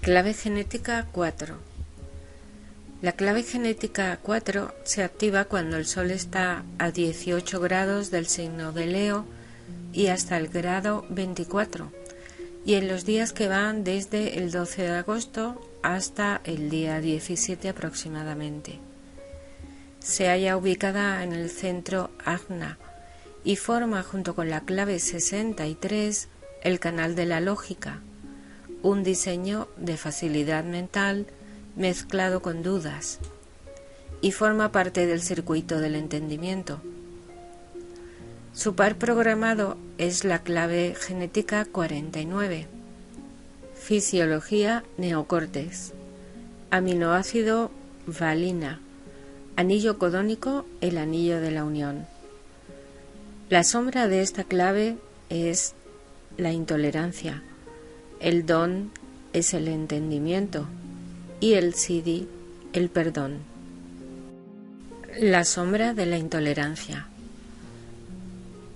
Clave genética 4. La clave genética 4 se activa cuando el Sol está a 18 grados del signo de Leo y hasta el grado 24, y en los días que van desde el 12 de agosto hasta el día 17 aproximadamente. Se halla ubicada en el centro Ajna y forma junto con la clave 63 el canal de la lógica, un diseño de facilidad mental mezclado con dudas, y forma parte del circuito del entendimiento. Su par programado es la clave genética 49, fisiología neocórtex, aminoácido valina, anillo codónico, el anillo de la unión. La sombra de esta clave es la intolerancia, el don es el entendimiento y el siddhi, el perdón. La sombra de la intolerancia.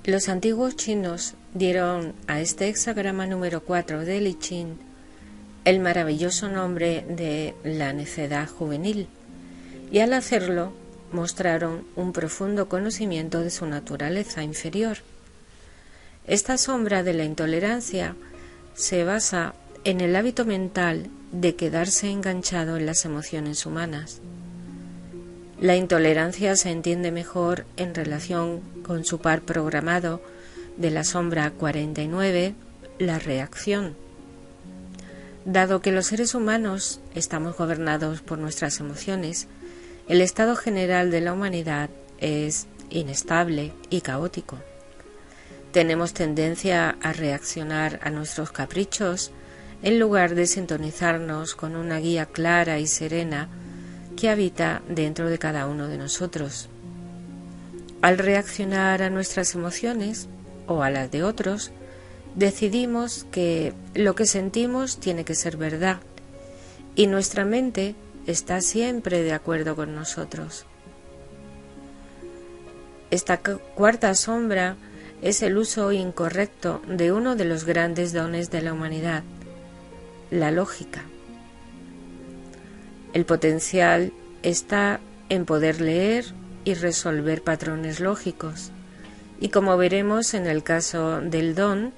Los antiguos chinos dieron a este hexagrama número 4 del I Ching el maravilloso nombre de la necedad juvenil, y al hacerlo mostraron un profundo conocimiento de su naturaleza inferior. Esta sombra de la intolerancia se basa en el hábito mental de quedarse enganchado en las emociones humanas. La intolerancia se entiende mejor en relación con su par programado de la sombra 49, la reacción. Dado que los seres humanos estamos gobernados por nuestras emociones, el estado general de la humanidad es inestable y caótico. Tenemos tendencia a reaccionar a nuestros caprichos en lugar de sintonizarnos con una guía clara y serena que habita dentro de cada uno de nosotros. Al reaccionar a nuestras emociones o a las de otros, decidimos que lo que sentimos tiene que ser verdad y nuestra mente está siempre de acuerdo con nosotros. Esta cuarta sombra es el uso incorrecto de uno de los grandes dones de la humanidad, la lógica. El potencial está en poder leer y resolver patrones lógicos, y como veremos en el caso del don,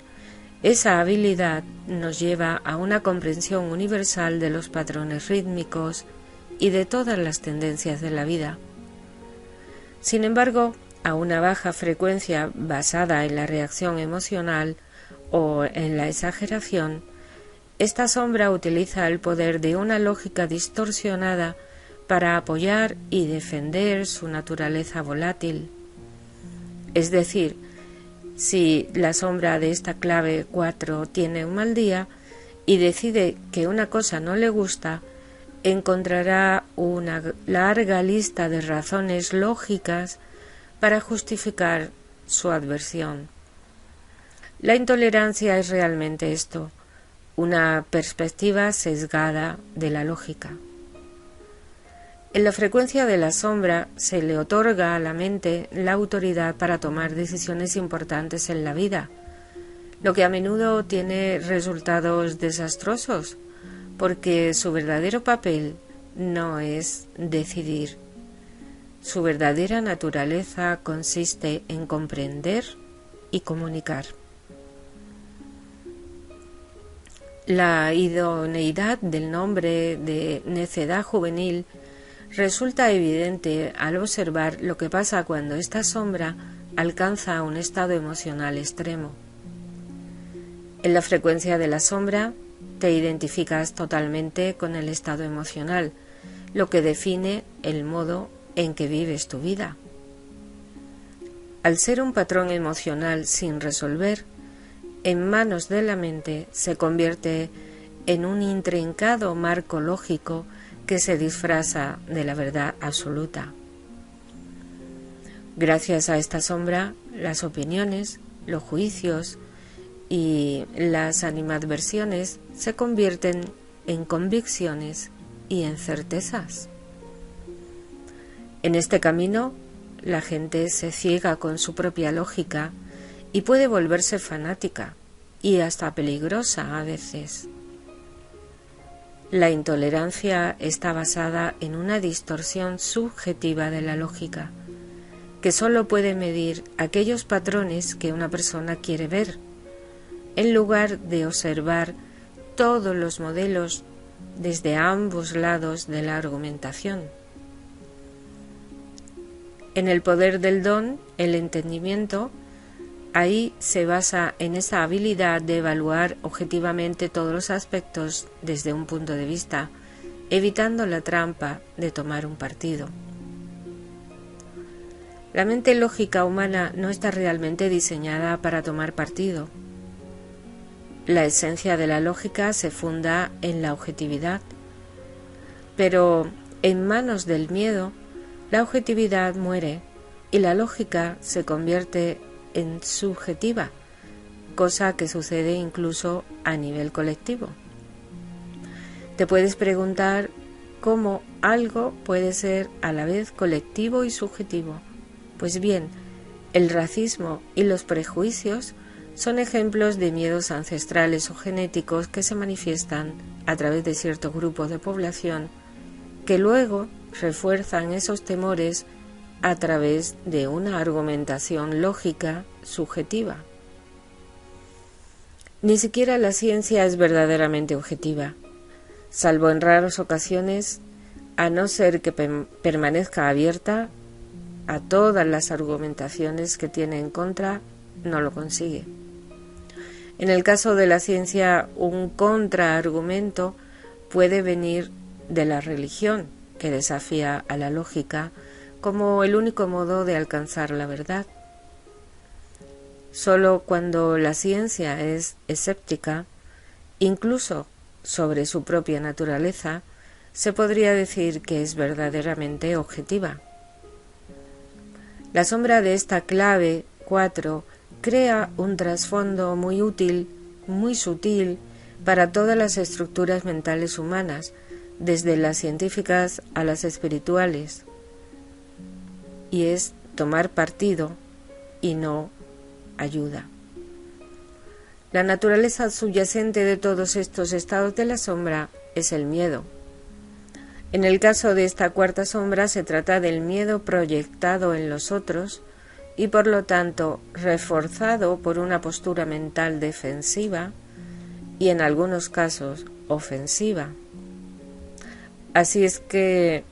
esa habilidad nos lleva a una comprensión universal de los patrones rítmicos y de todas las tendencias de la vida. Sin embargo, a una baja frecuencia basada en la reacción emocional o en la exageración, esta sombra utiliza el poder de una lógica distorsionada para apoyar y defender su naturaleza volátil. Es decir, si la sombra de esta clave 4 tiene un mal día y decide que una cosa no le gusta, encontrará una larga lista de razones lógicas para justificar su adversión. La intolerancia es realmente esto, una perspectiva sesgada de la lógica. En la frecuencia de la sombra se le otorga a la mente la autoridad para tomar decisiones importantes en la vida, lo que a menudo tiene resultados desastrosos, porque su verdadero papel no es decidir. Su verdadera naturaleza consiste en comprender y comunicar. La idoneidad del nombre de necedad juvenil resulta evidente al observar lo que pasa cuando esta sombra alcanza un estado emocional extremo. En la frecuencia de la sombra te identificas totalmente con el estado emocional, lo que define el modo en que vives tu vida. Al ser un patrón emocional sin resolver, en manos de la mente se convierte en un intrincado marco lógico que se disfraza de la verdad absoluta. Gracias a esta sombra, las opiniones, los juicios y las animadversiones se convierten en convicciones y en certezas. En este camino, la gente se ciega con su propia lógica y puede volverse fanática y hasta peligrosa a veces. La intolerancia está basada en una distorsión subjetiva de la lógica, que solo puede medir aquellos patrones que una persona quiere ver, en lugar de observar todos los modelos desde ambos lados de la argumentación. En el poder del don, el entendimiento, ahí se basa en esa habilidad de evaluar objetivamente todos los aspectos desde un punto de vista, evitando la trampa de tomar un partido. La mente lógica humana no está realmente diseñada para tomar partido. La esencia de la lógica se funda en la objetividad, pero en manos del miedo, la objetividad muere y la lógica se convierte en subjetiva, cosa que sucede incluso a nivel colectivo. Te puedes preguntar cómo algo puede ser a la vez colectivo y subjetivo. Pues bien, el racismo y los prejuicios son ejemplos de miedos ancestrales o genéticos que se manifiestan a través de ciertos grupos de población que luego refuerzan esos temores a través de una argumentación lógica subjetiva. Ni siquiera la ciencia es verdaderamente objetiva, salvo en raras ocasiones, a no ser que permanezca abierta a todas las argumentaciones que tiene en contra, no lo consigue. En el caso de la ciencia, un contraargumento puede venir de la religión, que desafía a la lógica como el único modo de alcanzar la verdad. Solo cuando la ciencia es escéptica, incluso sobre su propia naturaleza, se podría decir que es verdaderamente objetiva. La sombra de esta clave 4 crea un trasfondo muy útil, muy sutil, para todas las estructuras mentales humanas, desde las científicas a las espirituales, y es tomar partido y no ayuda. La naturaleza subyacente de todos estos estados de la sombra es el miedo. En el caso de esta cuarta sombra se trata del miedo proyectado en los otros y por lo tanto reforzado por una postura mental defensiva y en algunos casos ofensiva. Así es que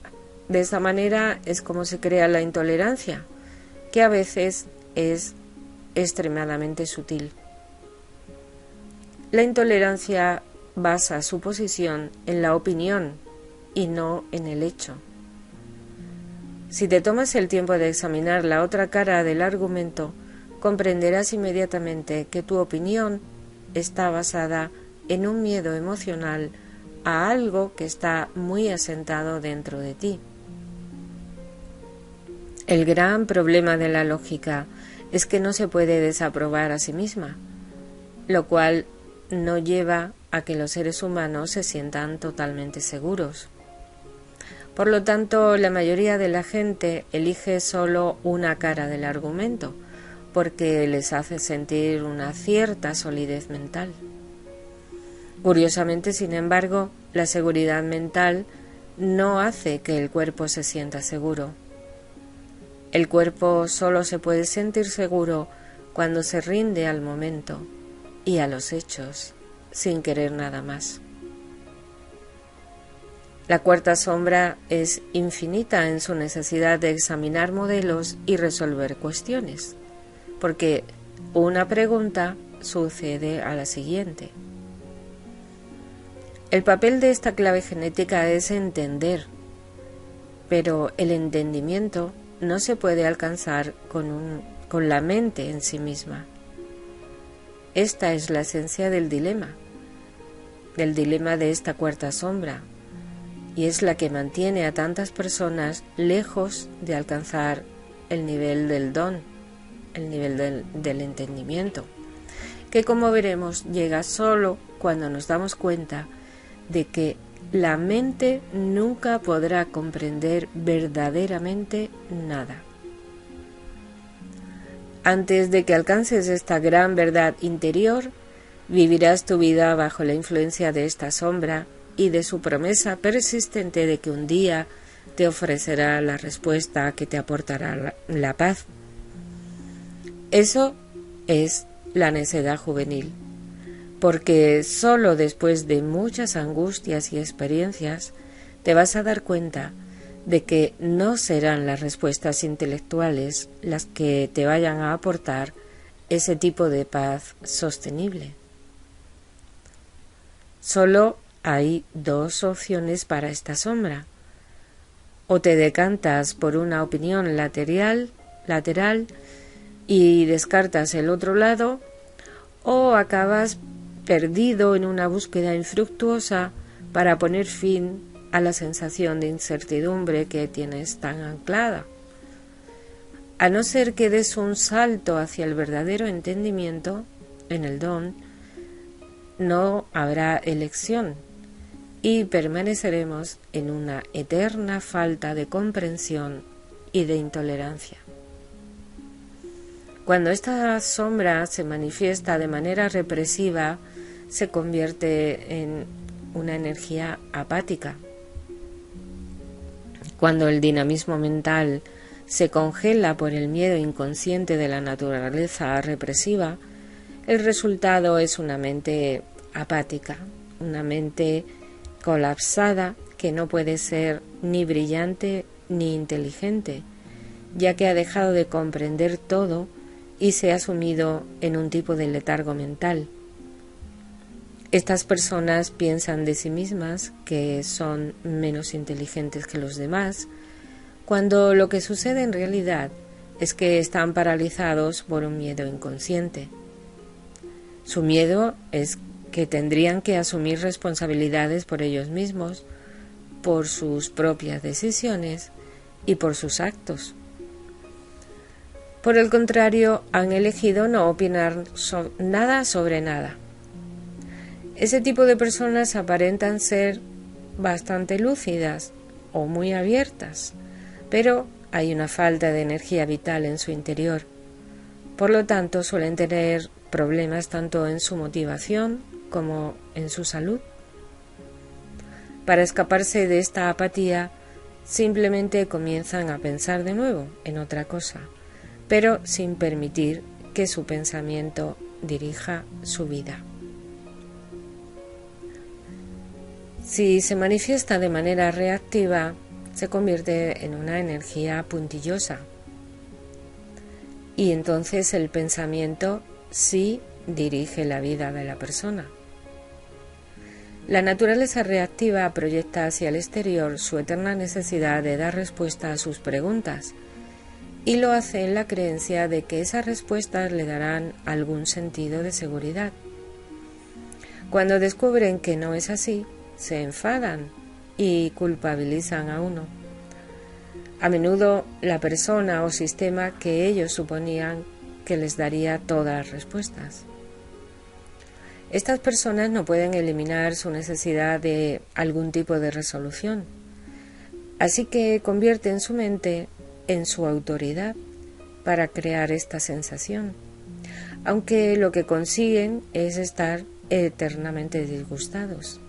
de esa manera es como se crea la intolerancia, que a veces es extremadamente sutil. La intolerancia basa su posición en la opinión y no en el hecho. Si te tomas el tiempo de examinar la otra cara del argumento, comprenderás inmediatamente que tu opinión está basada en un miedo emocional a algo que está muy asentado dentro de ti. El gran problema de la lógica es que no se puede desaprobar a sí misma, lo cual no lleva a que los seres humanos se sientan totalmente seguros. Por lo tanto, la mayoría de la gente elige solo una cara del argumento, porque les hace sentir una cierta solidez mental. Curiosamente, sin embargo, la seguridad mental no hace que el cuerpo se sienta seguro. El cuerpo solo se puede sentir seguro cuando se rinde al momento y a los hechos, sin querer nada más. La cuarta sombra es infinita en su necesidad de examinar modelos y resolver cuestiones, porque una pregunta sucede a la siguiente. El papel de esta clave genética es entender, pero el entendimiento no se puede alcanzar con la mente en sí misma. Esta es la esencia del dilema de esta cuarta sombra, y es la que mantiene a tantas personas lejos de alcanzar el nivel del don, el nivel del entendimiento, que como veremos llega solo cuando nos damos cuenta de que la mente nunca podrá comprender verdaderamente nada. Antes de que alcances esta gran verdad interior, vivirás tu vida bajo la influencia de esta sombra y de su promesa persistente de que un día te ofrecerá la respuesta que te aportará la paz. Eso es la necedad juvenil, porque solo después de muchas angustias y experiencias te vas a dar cuenta de que no serán las respuestas intelectuales las que te vayan a aportar ese tipo de paz sostenible. Solo hay dos opciones para esta sombra. O te decantas por una opinión lateral y descartas el otro lado, o acabas perdido en una búsqueda infructuosa para poner fin a la sensación de incertidumbre que tienes tan anclada. A no ser que des un salto hacia el verdadero entendimiento en el don, no habrá elección y permaneceremos en una eterna falta de comprensión y de intolerancia. Cuando esta sombra se manifiesta de manera represiva, se convierte en una energía apática. Cuando el dinamismo mental se congela por el miedo inconsciente de la naturaleza represiva, el resultado es una mente apática, una mente colapsada que no puede ser ni brillante ni inteligente, ya que ha dejado de comprender todo y se ha sumido en un tipo de letargo mental. Estas personas piensan de sí mismas que son menos inteligentes que los demás, cuando lo que sucede en realidad es que están paralizados por un miedo inconsciente. Su miedo es que tendrían que asumir responsabilidades por ellos mismos, por sus propias decisiones y por sus actos. Por el contrario, han elegido no opinar nada sobre nada. Ese tipo de personas aparentan ser bastante lúcidas o muy abiertas, pero hay una falta de energía vital en su interior. Por lo tanto, suelen tener problemas tanto en su motivación como en su salud. Para escaparse de esta apatía, simplemente comienzan a pensar de nuevo en otra cosa, pero sin permitir que su pensamiento dirija su vida. Si se manifiesta de manera reactiva, se convierte en una energía puntillosa. Y entonces el pensamiento sí dirige la vida de la persona. La naturaleza reactiva proyecta hacia el exterior su eterna necesidad de dar respuesta a sus preguntas, y lo hace en la creencia de que esas respuestas le darán algún sentido de seguridad. Cuando descubren que no es así, se enfadan y culpabilizan a uno. A menudo la persona o sistema que ellos suponían que les daría todas las respuestas. Estas personas no pueden eliminar su necesidad de algún tipo de resolución, así que convierten su mente en su autoridad para crear esta sensación, aunque lo que consiguen es estar eternamente disgustados.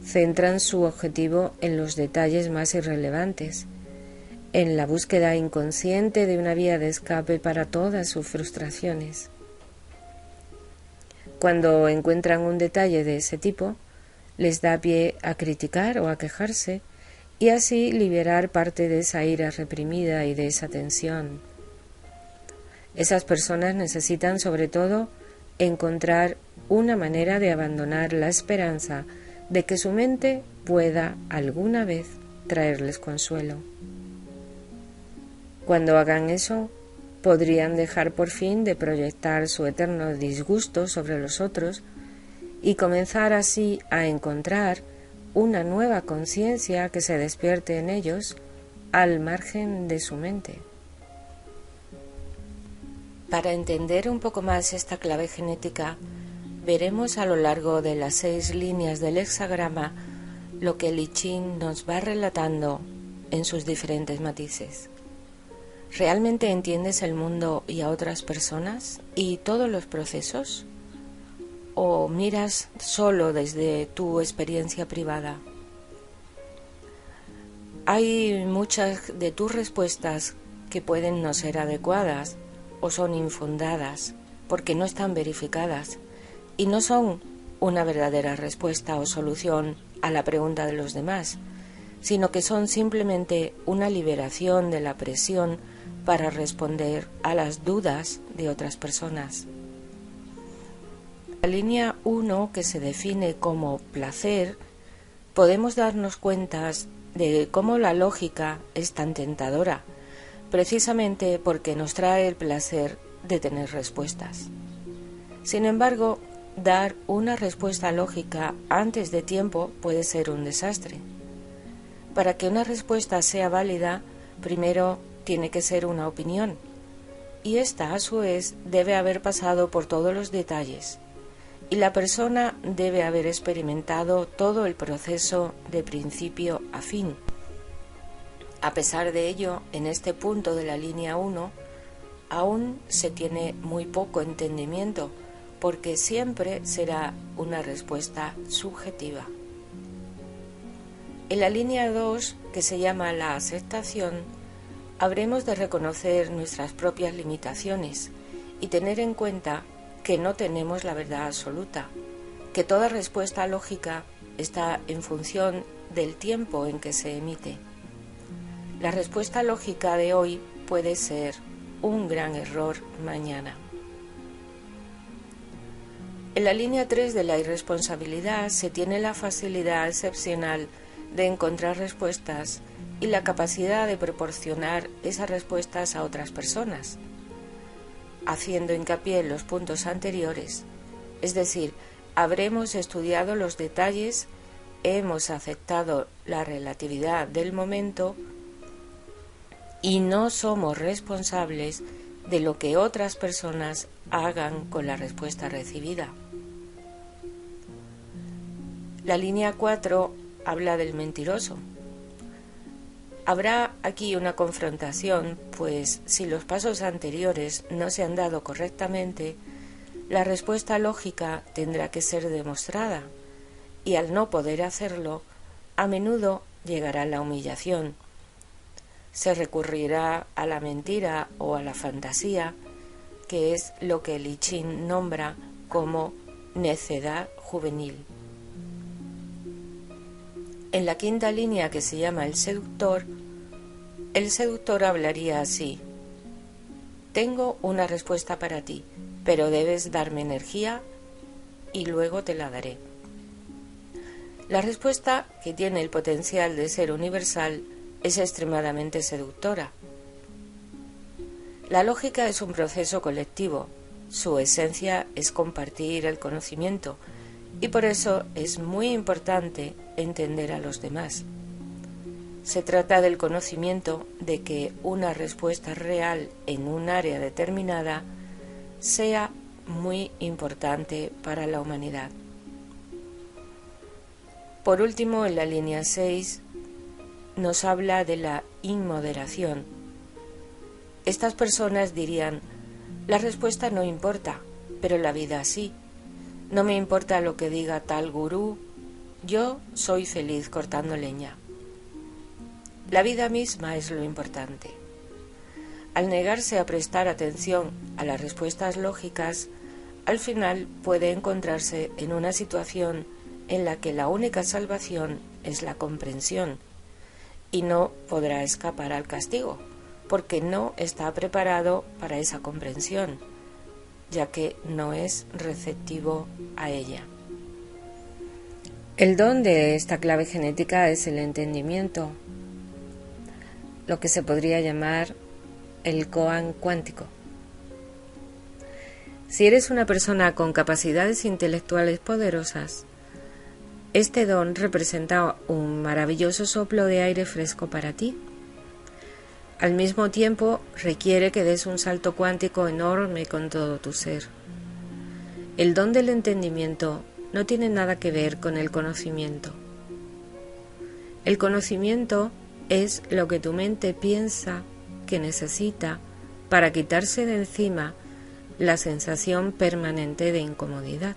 Centran su objetivo en los detalles más irrelevantes, en la búsqueda inconsciente de una vía de escape para todas sus frustraciones. Cuando encuentran un detalle de ese tipo, les da pie a criticar o a quejarse y así liberar parte de esa ira reprimida y de esa tensión. Esas personas necesitan sobre todo encontrar una manera de abandonar la esperanza de que su mente pueda alguna vez traerles consuelo. Cuando hagan eso, podrían dejar por fin de proyectar su eterno disgusto sobre los otros y comenzar así a encontrar una nueva conciencia que se despierte en ellos al margen de su mente. Para entender un poco más esta clave genética, veremos a lo largo de las 6 líneas del hexagrama lo que el I Ching nos va relatando en sus diferentes matices. ¿Realmente entiendes el mundo y a otras personas y todos los procesos? o miras solo desde tu experiencia privada? Hay muchas de tus respuestas que pueden no ser adecuadas o son infundadas porque no están verificadas y no son una verdadera respuesta o solución a la pregunta de los demás, sino que son simplemente una liberación de la presión para responder a las dudas de otras personas. La línea 1, que se define como placer, podemos darnos cuenta de cómo la lógica es tan tentadora, precisamente porque nos trae el placer de tener respuestas. Sin embargo, dar una respuesta lógica antes de tiempo puede ser un desastre. Para que una respuesta sea válida, primero tiene que ser una opinión, y esta, a su vez, debe haber pasado por todos los detalles, y la persona debe haber experimentado todo el proceso de principio a fin. A pesar de ello, en este punto de la línea 1, aún se tiene muy poco entendimiento, porque siempre será una respuesta subjetiva. En la línea 2, que se llama la aceptación, habremos de reconocer nuestras propias limitaciones y tener en cuenta que no tenemos la verdad absoluta, que toda respuesta lógica está en función del tiempo en que se emite. La respuesta lógica de hoy puede ser un gran error mañana. En la línea 3 de la irresponsabilidad se tiene la facilidad excepcional de encontrar respuestas y la capacidad de proporcionar esas respuestas a otras personas, haciendo hincapié en los puntos anteriores, es decir, habremos estudiado los detalles, hemos aceptado la relatividad del momento y no somos responsables de lo que otras personas hagan con la respuesta recibida. La línea 4 habla del mentiroso. Habrá aquí una confrontación, pues si los pasos anteriores no se han dado correctamente, la respuesta lógica tendrá que ser demostrada, y al no poder hacerlo, a menudo llegará la humillación. Se recurrirá a la mentira o a la fantasía, que es lo que el I Ching nombra como necedad juvenil. En la quinta línea, que se llama el seductor hablaría así: tengo una respuesta para ti, pero debes darme energía y luego te la daré. La respuesta, que tiene el potencial de ser universal, es extremadamente seductora. La lógica es un proceso colectivo, su esencia es compartir el conocimiento, y por eso es muy importante entender a los demás. Se trata del conocimiento de que una respuesta real en un área determinada sea muy importante para la humanidad. Por último, en la línea 6 nos habla de la inmoderación. Estas personas dirían: la respuesta no importa, pero la vida sí. No me importa lo que diga tal gurú, yo soy feliz cortando leña. La vida misma es lo importante. Al negarse a prestar atención a las respuestas lógicas, al final puede encontrarse en una situación en la que la única salvación es la comprensión, y no podrá escapar al castigo, porque no está preparado para esa comprensión, ya que no es receptivo a ella. El don de esta clave genética es el entendimiento, lo que se podría llamar el koan cuántico. Si eres una persona con capacidades intelectuales poderosas, este don representa un maravilloso soplo de aire fresco para ti. Al mismo tiempo, requiere que des un salto cuántico enorme con todo tu ser. El don del entendimiento no tiene nada que ver con el conocimiento. El conocimiento es lo que tu mente piensa que necesita para quitarse de encima la sensación permanente de incomodidad.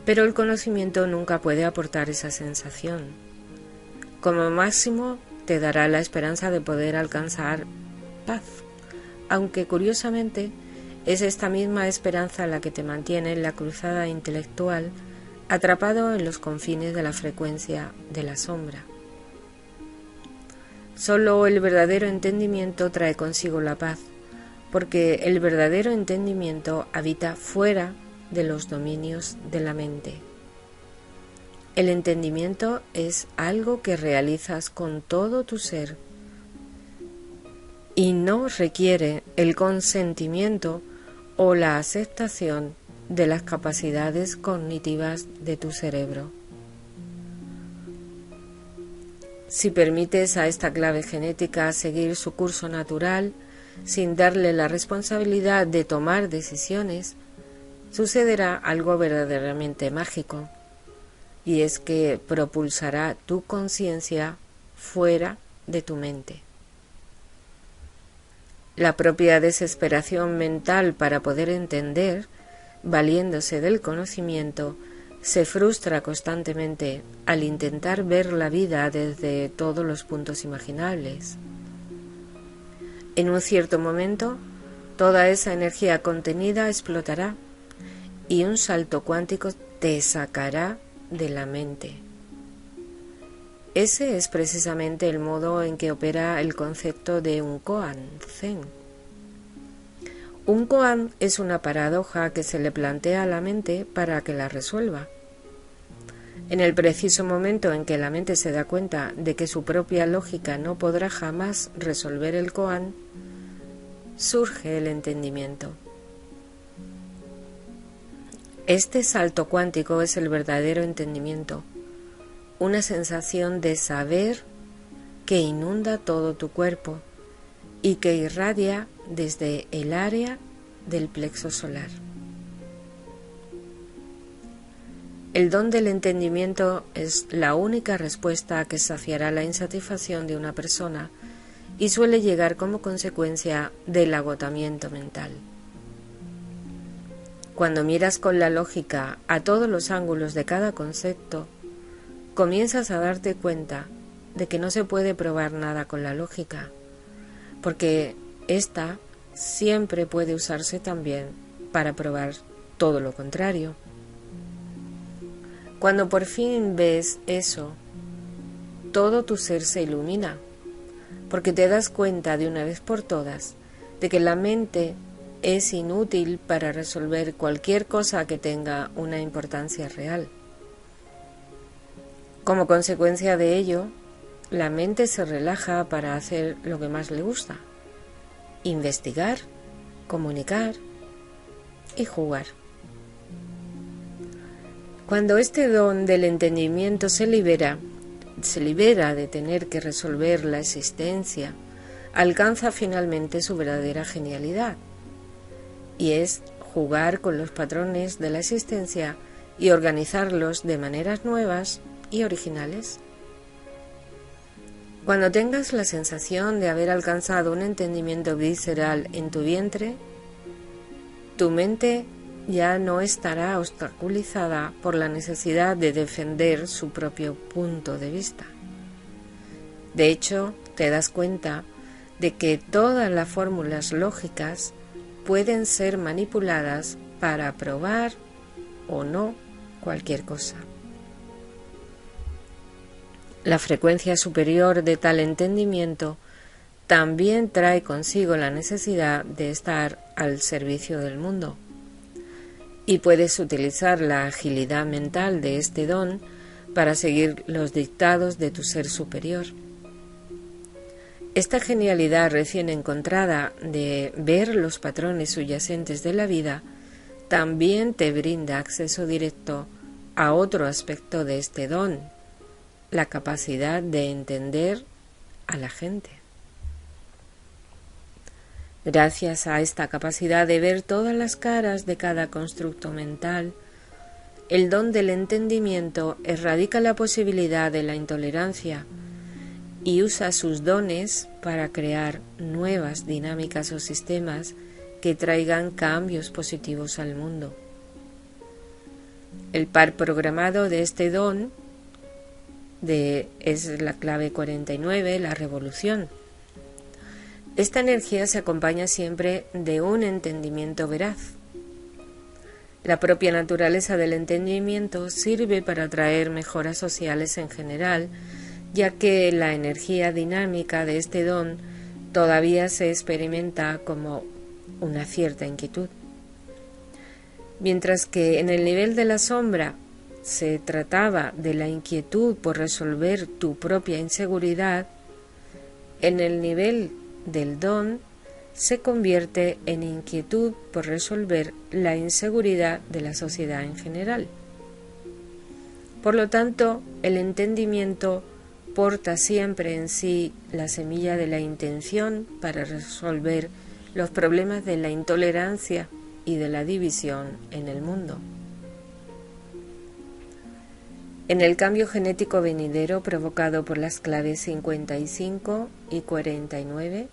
Pero el conocimiento nunca puede aportar esa sensación. Como máximo te dará la esperanza de poder alcanzar paz, aunque curiosamente es esta misma esperanza la que te mantiene en la cruzada intelectual, atrapado en los confines de la frecuencia de la sombra. Solo el verdadero entendimiento trae consigo la paz, porque el verdadero entendimiento habita fuera de los dominios de la mente. El entendimiento es algo que realizas con todo tu ser y no requiere el consentimiento o la aceptación de las capacidades cognitivas de tu cerebro. Si permites a esta clave genética seguir su curso natural, sin darle la responsabilidad de tomar decisiones, sucederá algo verdaderamente mágico, y es que propulsará tu conciencia fuera de tu mente. La propia desesperación mental para poder entender, valiéndose del conocimiento, se frustra constantemente al intentar ver la vida desde todos los puntos imaginables. En un cierto momento, toda esa energía contenida explotará y un salto cuántico te sacará de la mente. Ese es precisamente el modo en que opera el concepto de un koan zen. Un koan es una paradoja que se le plantea a la mente para que la resuelva. En el preciso momento en que la mente se da cuenta de que su propia lógica no podrá jamás resolver el koan, surge el entendimiento. Este salto cuántico es el verdadero entendimiento, una sensación de saber que inunda todo tu cuerpo y que irradia desde el área del plexo solar. El don del entendimiento es la única respuesta que saciará la insatisfacción de una persona y suele llegar como consecuencia del agotamiento mental. Cuando miras con la lógica a todos los ángulos de cada concepto, comienzas a darte cuenta de que no se puede probar nada con la lógica, porque ésta siempre puede usarse también para probar todo lo contrario. Cuando por fin ves eso, todo tu ser se ilumina, porque te das cuenta de una vez por todas de que la mente es inútil para resolver cualquier cosa que tenga una importancia real. Como consecuencia de ello, la mente se relaja para hacer lo que más le gusta: investigar, comunicar y jugar. Cuando este don del entendimiento se libera de tener que resolver la existencia, alcanza finalmente su verdadera genialidad, y es jugar con los patrones de la existencia y organizarlos de maneras nuevas y originales. Cuando tengas la sensación de haber alcanzado un entendimiento visceral en tu vientre, tu mente ya no estará obstaculizada por la necesidad de defender su propio punto de vista. De hecho, te das cuenta de que todas las fórmulas lógicas pueden ser manipuladas para probar o no cualquier cosa. La frecuencia superior de tal entendimiento también trae consigo la necesidad de estar al servicio del mundo, y puedes utilizar la agilidad mental de este don para seguir los dictados de tu ser superior. Esta genialidad recién encontrada de ver los patrones subyacentes de la vida también te brinda acceso directo a otro aspecto de este don, la capacidad de entender a la gente. Gracias a esta capacidad de ver todas las caras de cada constructo mental, el don del entendimiento erradica la posibilidad de la intolerancia y usa sus dones para crear nuevas dinámicas o sistemas que traigan cambios positivos al mundo. El par programado de este don es la clave 49, la revolución. Esta energía se acompaña siempre de un entendimiento veraz. La propia naturaleza del entendimiento sirve para atraer mejoras sociales en general, ya que la energía dinámica de este don todavía se experimenta como una cierta inquietud. Mientras que en el nivel de la sombra se trataba de la inquietud por resolver tu propia inseguridad, en el nivel del don se convierte en inquietud por resolver la inseguridad de la sociedad en general. Por lo tanto, el entendimiento porta siempre en sí la semilla de la intención para resolver los problemas de la intolerancia y de la división en el mundo. En el cambio genético venidero provocado por las claves 55 y 49,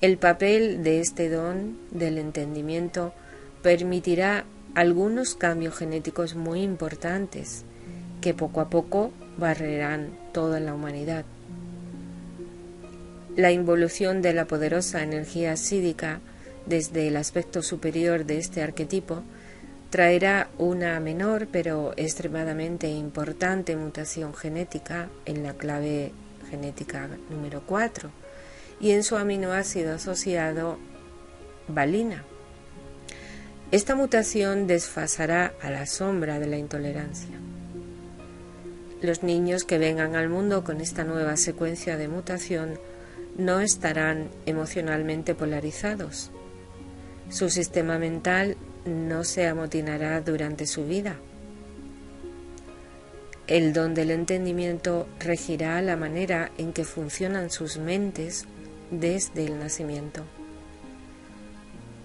el papel de este don del entendimiento permitirá algunos cambios genéticos muy importantes que poco a poco barrerán toda la humanidad. La involución de la poderosa energía sídica desde el aspecto superior de este arquetipo traerá una menor pero extremadamente importante mutación genética en la clave genética número 4 y en su aminoácido asociado valina. Esta mutación desfasará a la sombra de la intolerancia. Los niños que vengan al mundo con esta nueva secuencia de mutación no estarán emocionalmente polarizados. Su sistema mental no se amotinará durante su vida. El don del entendimiento regirá la manera en que funcionan sus mentes desde el nacimiento.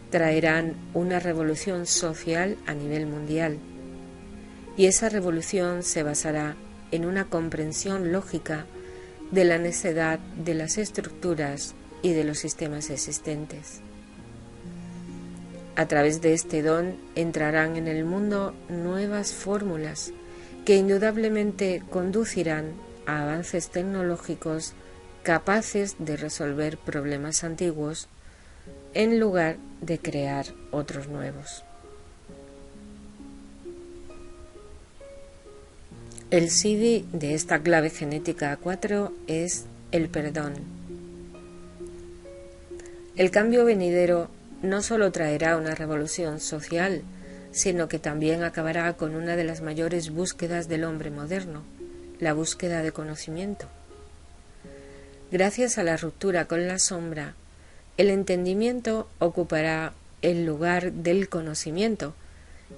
Traerán una revolución social a nivel mundial, y esa revolución se basará en una comprensión lógica de la necedad de las estructuras y de los sistemas existentes. A través de este don entrarán en el mundo nuevas fórmulas que indudablemente conducirán a avances tecnológicos capaces de resolver problemas antiguos en lugar de crear otros nuevos. El CD de esta clave genética 4 es el perdón. El cambio venidero no solo traerá una revolución social, sino que también acabará con una de las mayores búsquedas del hombre moderno, la búsqueda de conocimiento. Gracias a la ruptura con la sombra, el entendimiento ocupará el lugar del conocimiento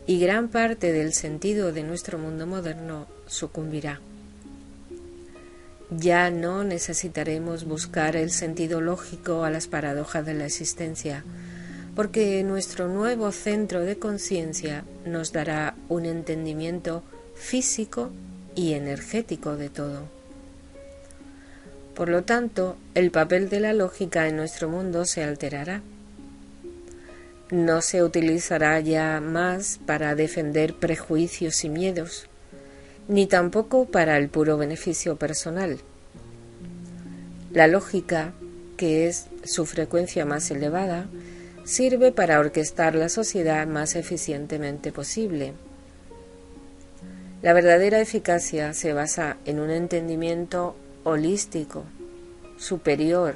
y gran parte del sentido de nuestro mundo moderno sucumbirá. Ya no necesitaremos buscar el sentido lógico a las paradojas de la existencia, porque nuestro nuevo centro de conciencia nos dará un entendimiento físico y energético de todo. Por lo tanto, el papel de la lógica en nuestro mundo se alterará. No se utilizará ya más para defender prejuicios y miedos, ni tampoco para el puro beneficio personal. La lógica, que es su frecuencia más elevada, sirve para orquestar la sociedad más eficientemente posible. La verdadera eficacia se basa en un entendimiento holístico, superior,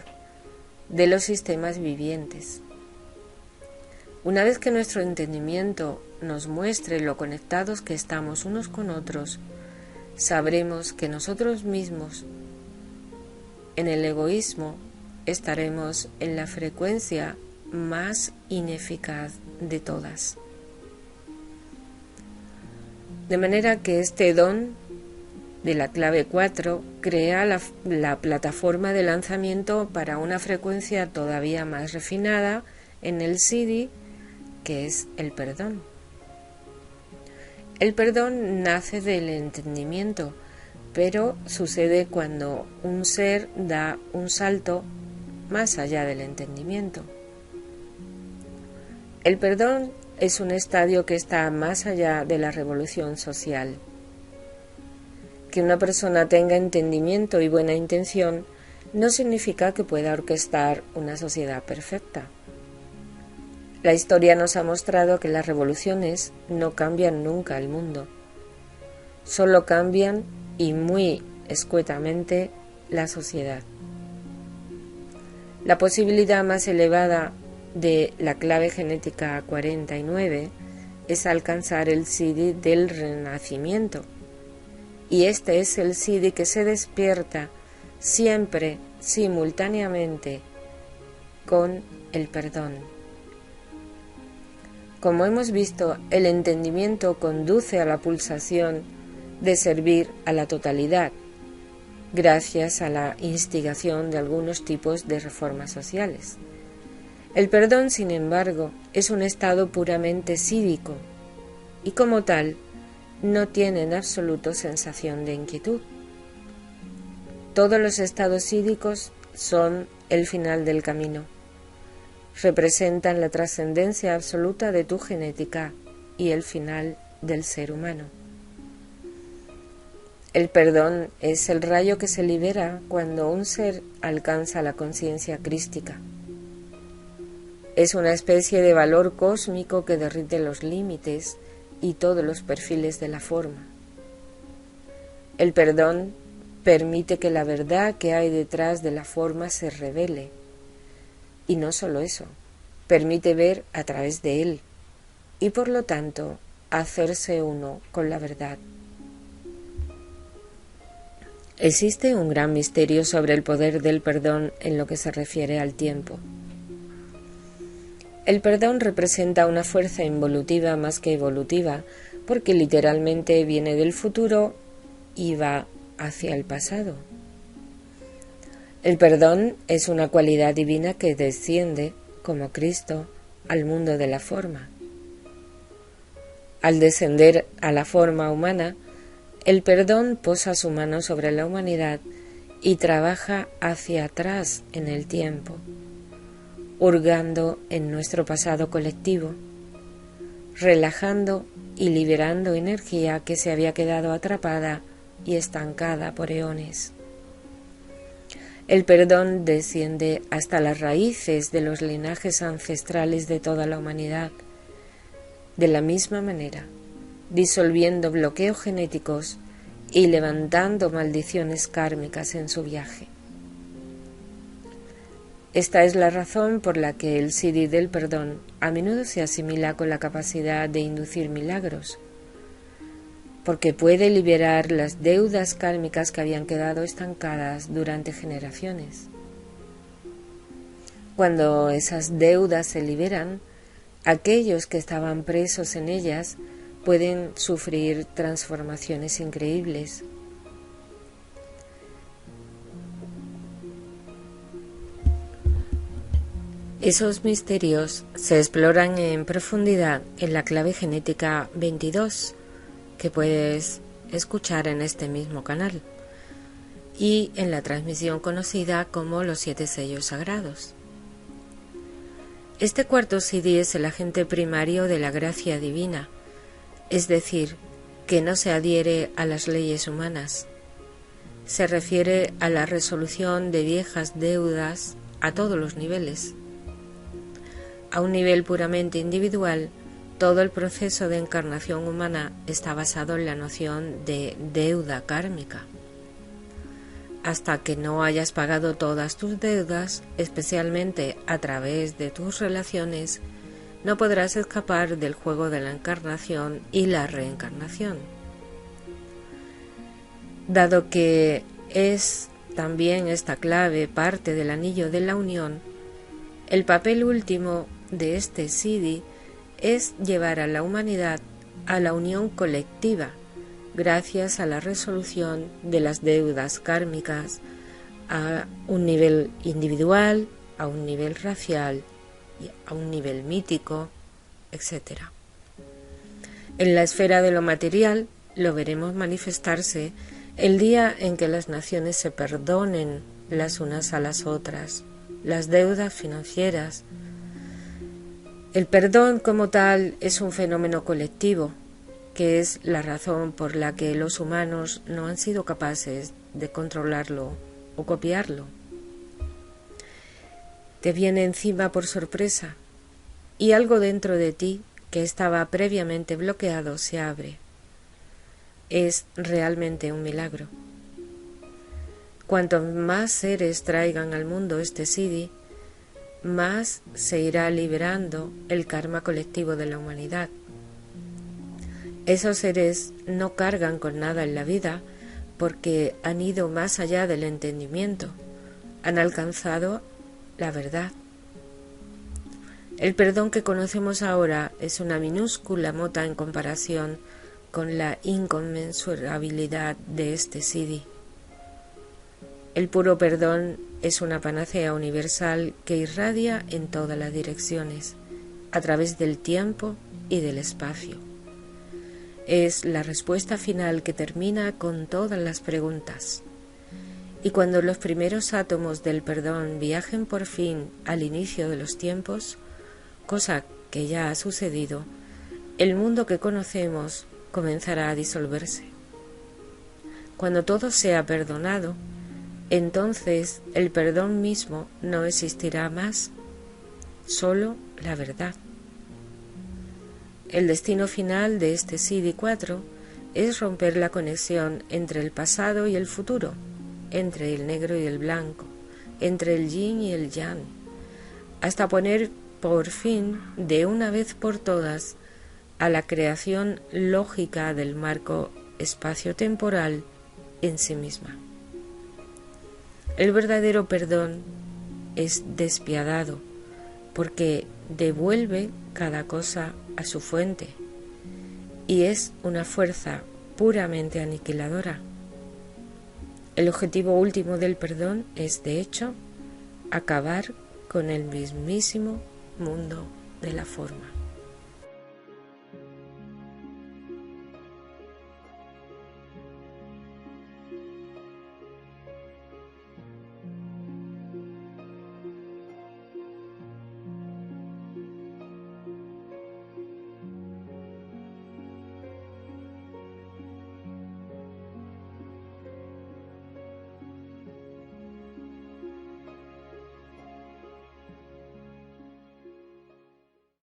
de los sistemas vivientes. Una vez que nuestro entendimiento nos muestre lo conectados que estamos unos con otros, sabremos que nosotros mismos, en el egoísmo, estaremos en la frecuencia más ineficaz de todas. De manera que este don de la clave 4 crea la plataforma de lanzamiento para una frecuencia todavía más refinada en el CD, que es el perdón. El perdón nace del entendimiento, pero sucede cuando un ser da un salto más allá del entendimiento. El perdón es un estadio que está más allá de la revolución social. Que una persona tenga entendimiento y buena intención no significa que pueda orquestar una sociedad perfecta. La historia nos ha mostrado que las revoluciones no cambian nunca el mundo, solo cambian, y muy escuetamente, la sociedad. La posibilidad más elevada de la clave genética 49 es alcanzar el Siddhi del renacimiento, y este es el Siddhi que se despierta siempre simultáneamente con el perdón. Como hemos visto, el entendimiento conduce a la pulsación de servir a la totalidad, gracias a la instigación de algunos tipos de reformas sociales. El perdón, sin embargo, es un estado puramente cívico y, como tal, no tiene en absoluto sensación de inquietud. Todos los estados cívicos son el final del camino. Representan la trascendencia absoluta de tu genética y el final del ser humano. El perdón es el rayo que se libera cuando un ser alcanza la conciencia crística. Es una especie de valor cósmico que derrite los límites y todos los perfiles de la forma. El perdón permite que la verdad que hay detrás de la forma se revele. Y no solo eso, permite ver a través de él y por lo tanto hacerse uno con la verdad. Existe un gran misterio sobre el poder del perdón en lo que se refiere al tiempo. El perdón representa una fuerza involutiva más que evolutiva, porque literalmente viene del futuro y va hacia el pasado. El perdón es una cualidad divina que desciende, como Cristo, al mundo de la forma. Al descender a la forma humana, el perdón posa su mano sobre la humanidad y trabaja hacia atrás en el tiempo, hurgando en nuestro pasado colectivo, relajando y liberando energía que se había quedado atrapada y estancada por eones. El perdón desciende hasta las raíces de los linajes ancestrales de toda la humanidad, de la misma manera, disolviendo bloqueos genéticos y levantando maldiciones kármicas en su viaje. Esta es la razón por la que el Siddhi del perdón a menudo se asimila con la capacidad de inducir milagros, porque puede liberar las deudas kármicas que habían quedado estancadas durante generaciones. Cuando esas deudas se liberan, aquellos que estaban presos en ellas pueden sufrir transformaciones increíbles. Esos misterios se exploran en profundidad en la clave genética 22, que puedes escuchar en este mismo canal, y en la transmisión conocida como los 7 sellos sagrados. Este cuarto Siddhi es el agente primario de la gracia divina, es decir, que no se adhiere a las leyes humanas. Se refiere a la resolución de viejas deudas a todos los niveles. A un nivel puramente individual, todo el proceso de encarnación humana está basado en la noción de deuda kármica. Hasta que no hayas pagado todas tus deudas, especialmente a través de tus relaciones, no podrás escapar del juego de la encarnación y la reencarnación. Dado que es también esta clave parte del anillo de la unión, el papel último de este Siddhi es llevar a la humanidad a la unión colectiva, gracias a la resolución de las deudas kármicas a un nivel individual, a un nivel racial, a un nivel mítico, etc. En la esfera de lo material lo veremos manifestarse el día en que las naciones se perdonen las unas a las otras las deudas financieras. El perdón como tal es un fenómeno colectivo, que es la razón por la que los humanos no han sido capaces de controlarlo o copiarlo. Te viene encima por sorpresa y algo dentro de ti que estaba previamente bloqueado se abre. Es realmente un milagro. Cuanto más seres traigan al mundo este Siddhi, más se irá liberando el karma colectivo de la humanidad. Esos seres no cargan con nada en la vida porque han ido más allá del entendimiento, han alcanzado la verdad. El perdón que conocemos ahora es una minúscula mota en comparación con la inconmensurabilidad de este Siddhi. El puro perdón es una panacea universal que irradia en todas las direcciones, a través del tiempo y del espacio. Es la respuesta final que termina con todas las preguntas. Y cuando los primeros átomos del perdón viajen por fin al inicio de los tiempos, cosa que ya ha sucedido, el mundo que conocemos comenzará a disolverse. Cuando todo sea perdonado, entonces el perdón mismo no existirá más, solo la verdad. El destino final de este Siddhi 4 es romper la conexión entre el pasado y el futuro, entre el negro y el blanco, entre el yin y el yang, hasta poner por fin, de una vez por todas, a la creación lógica del marco espacio-temporal en sí misma. El verdadero perdón es despiadado porque devuelve cada cosa a su fuente y es una fuerza puramente aniquiladora. El objetivo último del perdón es, de hecho, acabar con el mismísimo mundo de la forma.